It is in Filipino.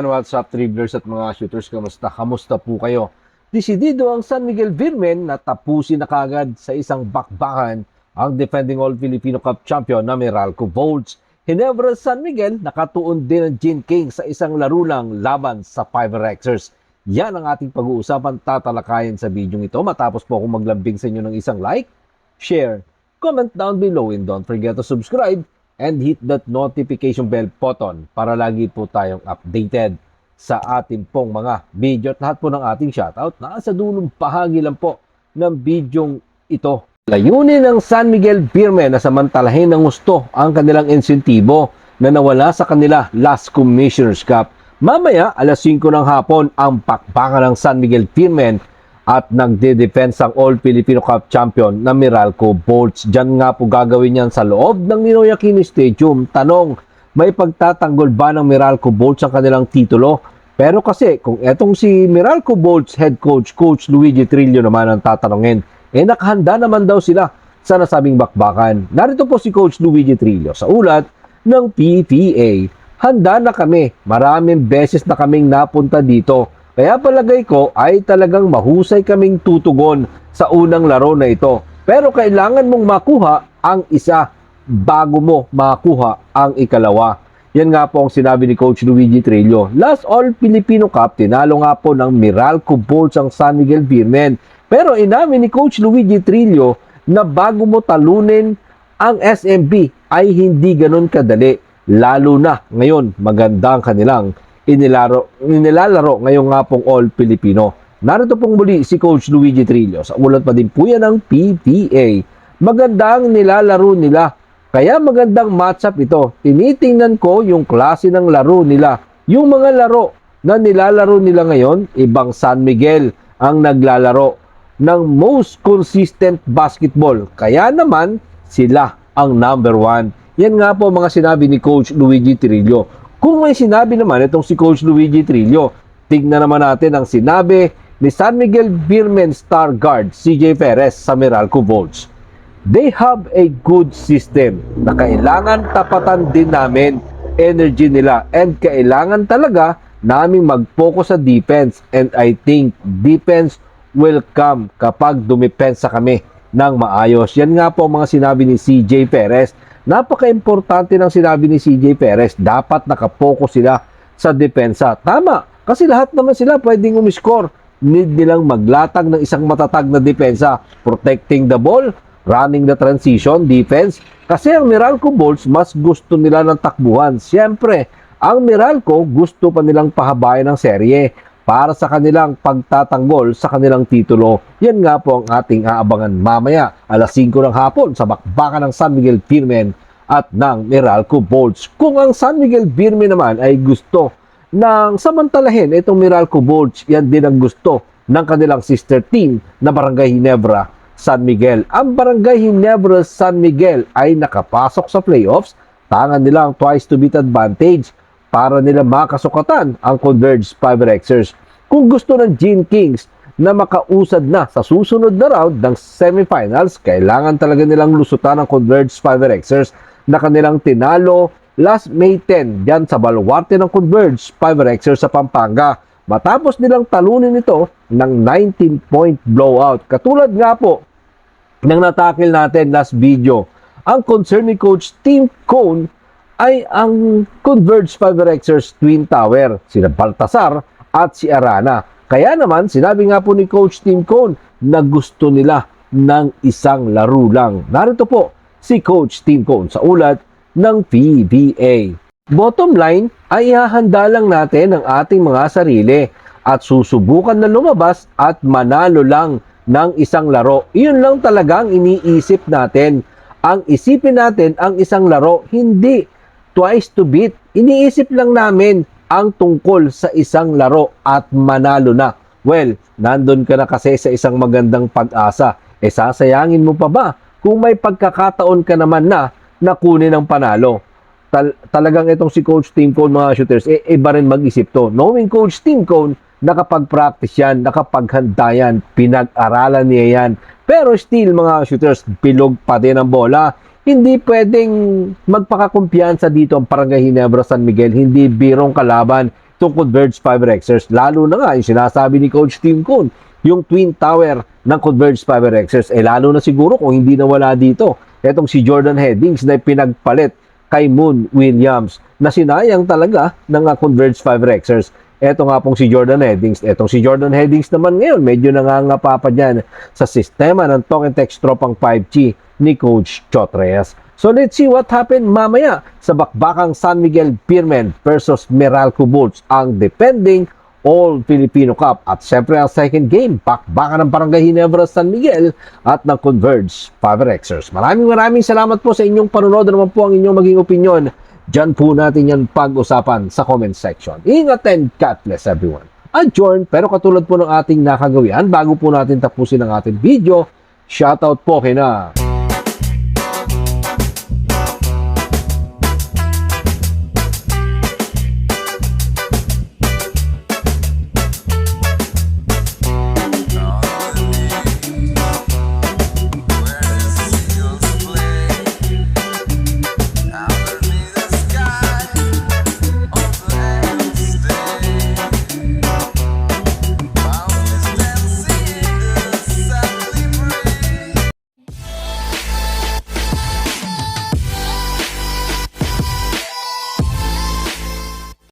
what's up, dribblers at mga shooters? Kamusta po kayo? Desidido ang San Miguel Beermen na tapusin na kagad sa isang bakbakan ang defending All-Filipino Cup champion na Meralco Bolts. Ginebra San Miguel nakatuon din ang Gin King sa isang laro lang laban sa Fiver Xers. Yan ang ating pag-uusapan, tatalakayin sa video ito matapos po akong maglambing sa inyo ng isang like, share, comment down below, and don't forget to subscribe and hit that notification bell button para lagi po tayong updated sa ating pong mga video at lahat po ng ating shoutout nasa dulong bahagi lang po ng bidyong ito. Layunin ng San Miguel Beermen na samantalahin ng gusto ang kanilang insentibo na nawala sa kanila last Commissioner's Cup. Mamaya alas 5 ng hapon ang pakbakan ng San Miguel Beermen at nagde-defense ang All-Filipino Cup champion na Meralco Bolts. Diyan nga po gagawin yan sa loob ng Ninoy Aquino Stadium. Tanong, may pagtatanggol ba ng Meralco Bolts ang kanilang titulo? Pero kasi kung etong si Meralco Bolts head coach, Coach Luigi Trillo naman ang tatanungin, nakahanda naman daw sila sa nasabing bakbakan. Narito po si Coach Luigi Trillo sa ulat ng PPA. Handa na kami, maraming beses na kaming napunta dito. Kaya palagay ko ay talagang mahusay kaming tutugon sa unang laro na ito. Pero kailangan mong makuha ang isa bago mo makuha ang ikalawa. Yan nga po ang sinabi ni Coach Luigi Trillo. Last All-Filipino Cup, tinalo nga po ng Meralco Bolts ang San Miguel Beermen. Pero inamin ni Coach Luigi Trillo na bago mo talunin ang SMB ay hindi ganun kadali. Lalo na ngayon maganda ang kanilang inilalaro ngayong nga pong All-Filipino. Narito pong muli si Coach Luigi Trillo. Sa ulat pa din po yan ng PPA. Maganda ang nilalaro nila. Kaya magandang matchup ito. Tinitingnan ko yung klase ng laro nila. Yung mga laro na nilalaro nila ngayon, ibang San Miguel ang naglalaro ng most consistent basketball. Kaya naman, sila ang number 1. Yan nga po mga sinabi ni Coach Luigi Trillo. Kung may sinabi naman itong si Coach Luigi Trillo, tignan naman natin ang sinabi ni San Miguel Beermen star guard CJ Perez sa Meralco Bolts. They have a good system na kailangan tapatan din namin energy nila and kailangan talaga naming mag-focus sa defense, and I think defense will come kapag dumipensa kami ng maayos. Yan nga po mga sinabi ni CJ Perez. Napaka-importante ng sinabi ni CJ Perez. Dapat nakapokus sila sa depensa. Tama, kasi lahat naman sila pwedeng umiscore. Need nilang maglatag ng isang matatag na depensa. Protecting the ball, running the transition, defense. Kasi ang Meralco Bolts, mas gusto nila ng takbuhan. Siyempre, ang Meralco gusto pa nilang pahabayan ng serye para sa kanilang pagtatanggol sa kanilang titulo. Yan nga po ang ating aabangan mamaya alas 5 ng hapon sa bakbakan ng San Miguel Beermen at ng Meralco Bolts. Kung ang San Miguel Beermen naman ay gusto ng samantalahin itong Meralco Bolts, yan din ang gusto ng kanilang sister team na Barangay Ginebra San Miguel. Ang Barangay Ginebra San Miguel ay nakapasok sa playoffs, tangan nilang twice to beat advantage para nila makasukatan ang Converge Fiver Xers. Kung gusto ng Gin Kings na makausad na sa susunod na round ng semifinals, kailangan talaga nilang lusutan ang Converge Fiver Xers na kanilang tinalo last May 10 dyan sa baluarte ng Converge Fiver Xers sa Pampanga. Matapos nilang talunin ito ng 19-point blowout. Katulad nga po ng natakil natin last video, ang concern ni Coach Tim Cone ay ang Converge Fiver Xers Twin Tower, sina Baltasar at si Arana. Kaya naman, sinabi nga po ni Coach Tim Cone na gusto nila ng isang laro lang. Narito po si Coach Tim Cone sa ulat ng PBA. Bottom line ay ihahanda lang natin ang ating mga sarili at susubukan na lumabas at manalo lang ng isang laro. Iyon lang talagang iniisip natin. Ang isipin natin ang isang laro, hindi twice to beat. Iniisip lang namin ang tungkol sa isang laro at manalo na. Well, nandun ka na kasi sa isang magandang pag-asa. Sasayangin mo pa ba kung may pagkakataon ka naman na kunin ang panalo? Talagang itong si Coach Tim Cone, mga shooters, iba rin mag-isip to. Knowing Coach Tim Cone, nakapag-practice yan, nakapaghanda yan, pinag-aralan niya yan. Pero still, mga shooters, bilog pa din ang bola. Hindi pwedeng magpakakumpiyansa dito ang Barangay Ginebra San Miguel. Hindi birong kalaban. to Converge Fiberxers. Lalo na nga, yung sinasabi ni Coach Tim Kuhn, yung twin tower ng Converge Fiberxers. Lalo na siguro kung hindi nawala dito, etong si Jordan Headings na pinagpalit kay Moon Williams na sinayang talaga ng Converge Fiberxers. Eto nga pong si Jordan Headings. Etong si Jordan Headings naman ngayon, medyo nangangapa pa dyan sa sistema ng talk and text tropang 5G ni Coach Chot Reyes. So let's see what happened mamaya sa bakbakang San Miguel Beermen versus Meralco Bolts, ang defending All-Filipino Cup. At siyempre ang second game, bakbakan ng Barangay Ginebra San Miguel at ng Converge Fiberxers. Maraming salamat po sa inyong panonood. Naman po ang inyong maging opinion. Diyan po natin yan pag-usapan sa comment section. Ingat and God bless everyone. Adjourn, pero katulad po ng ating nakagawian, bago po natin tapusin ang ating video, shoutout po kina